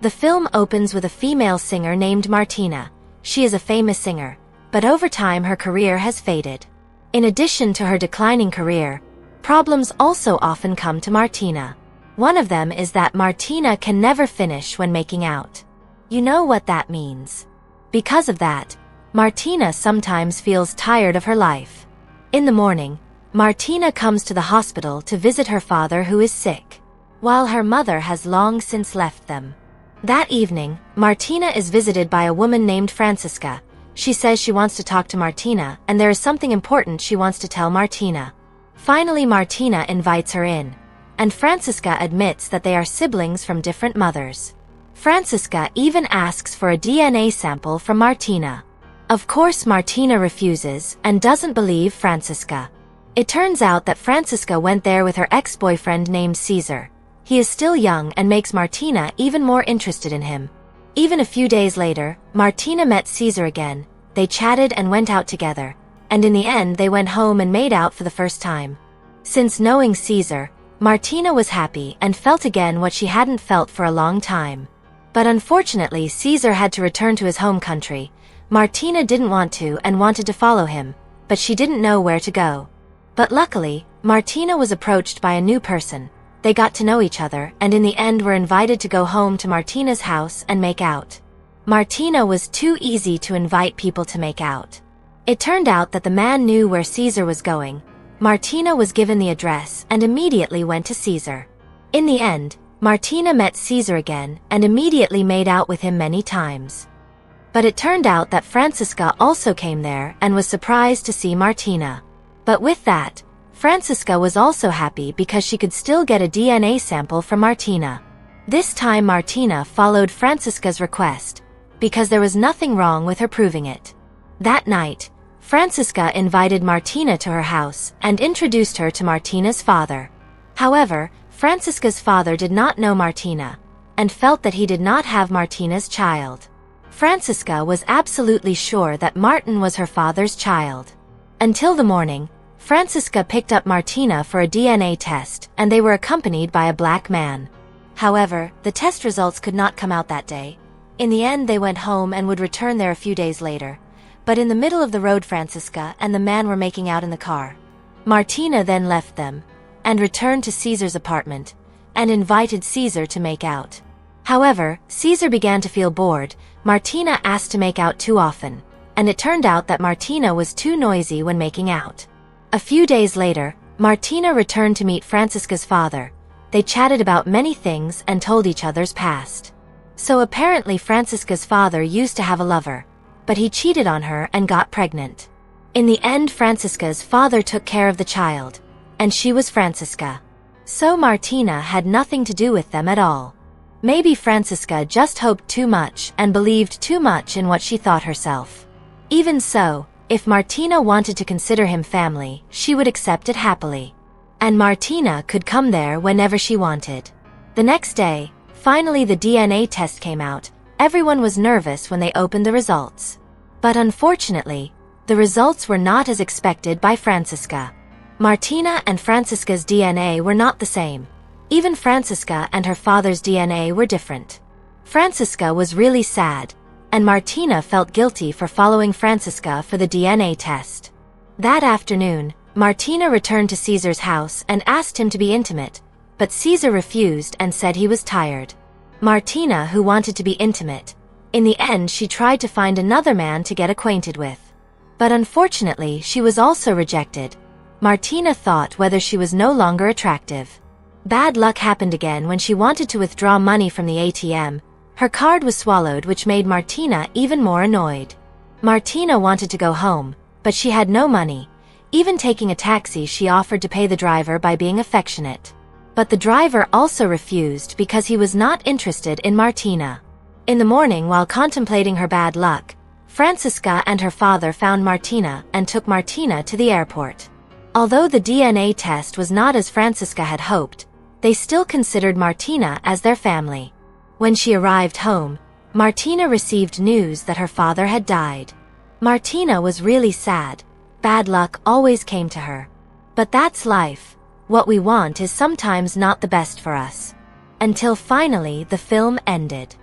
The film opens with a female singer named Martina. She is a famous singer, but over time her career has faded. In addition to her declining career, problems also often come to Martina. One of them is that Martina can never finish when making out. You know what that means. Because of that, Martina sometimes feels tired of her life. In the morning, Martina comes to the hospital to visit her father who is sick, while her mother has long since left them. That evening, Martina is visited by a woman named Francisca. She says she wants to talk to Martina and there is something important she wants to tell Martina. Finally, Martina invites her in, and Francisca admits that they are siblings from different mothers. Francisca even asks for a DNA sample from Martina. Of course, Martina refuses and doesn't believe Francisca. It turns out that Francisca went there with her ex-boyfriend named Caesar. He is still young and makes Martina even more interested in him. Even a few days later, Martina met Caesar again. They chatted and went out together, and in the end they went home and made out for the first time. Since knowing Caesar, Martina was happy and felt again what she hadn't felt for a long time. But unfortunately, Caesar had to return to his home country. Martina didn't want to and wanted to follow him, but she didn't know where to go. But luckily, Martina was approached by a new person. They got to know each other and in the end were invited to go home to Martina's house and make out. Martina was too easy to invite people to make out. It turned out that the man knew where Caesar was going. Martina was given the address and immediately went to Caesar. In the end, Martina met Caesar again and immediately made out with him many times. But it turned out that Francisca also came there and was surprised to see Martina. But with that, Francisca was also happy because she could still get a DNA sample from Martina. This time Martina followed Francisca's request, because there was nothing wrong with her proving it. That night, Francisca invited Martina to her house and introduced her to Martina's father. However, Francisca's father did not know Martina, and felt that he did not have Martina's child. Francisca was absolutely sure that Martin was her father's child. Until the morning, Francisca picked up Martina for a DNA test and they were accompanied by a black man. However, the test results could not come out that day. In the end they went home and would return there a few days later. But in the middle of the road Francisca and the man were making out in the car. Martina then left them, and returned to Caesar's apartment, and invited Caesar to make out. However, Caesar began to feel bored. Martina asked to make out too often, and it turned out that Martina was too noisy when making out. A few days later, Martina returned to meet Francisca's father. They chatted about many things and told each other's past. So apparently Francisca's father used to have a lover, but he cheated on her and got pregnant. In the end, Francisca's father took care of the child, and she was Francisca. So Martina had nothing to do with them at all. Maybe Francisca just hoped too much and believed too much in what she thought herself. Even so, if Martina wanted to consider him family, she would accept it happily. And Martina could come there whenever she wanted. The next day, finally the DNA test came out. Everyone was nervous when they opened the results. But unfortunately, the results were not as expected by Francisca. Martina and Francisca's DNA were not the same. Even Francisca and her father's DNA were different. Francisca was really sad, and Martina felt guilty for following Francisca for the DNA test. That afternoon, Martina returned to Caesar's house and asked him to be intimate, but Caesar refused and said he was tired. Martina, who wanted to be intimate, in the end she tried to find another man to get acquainted with. But unfortunately she was also rejected. Martina thought whether she was no longer attractive. Bad luck happened again when she wanted to withdraw money from the ATM. Her card was swallowed, which made Martina even more annoyed. Martina wanted to go home, but she had no money. Even taking a taxi, she offered to pay the driver by being affectionate. But the driver also refused because he was not interested in Martina. In the morning, while contemplating her bad luck, Francisca and her father found Martina and took Martina to the airport. Although the DNA test was not as Francisca had hoped, they still considered Martina as their family. When she arrived home, Martina received news that her father had died. Martina was really sad. Bad luck always came to her. But that's life. What we want is sometimes not the best for us. Until finally the film ended.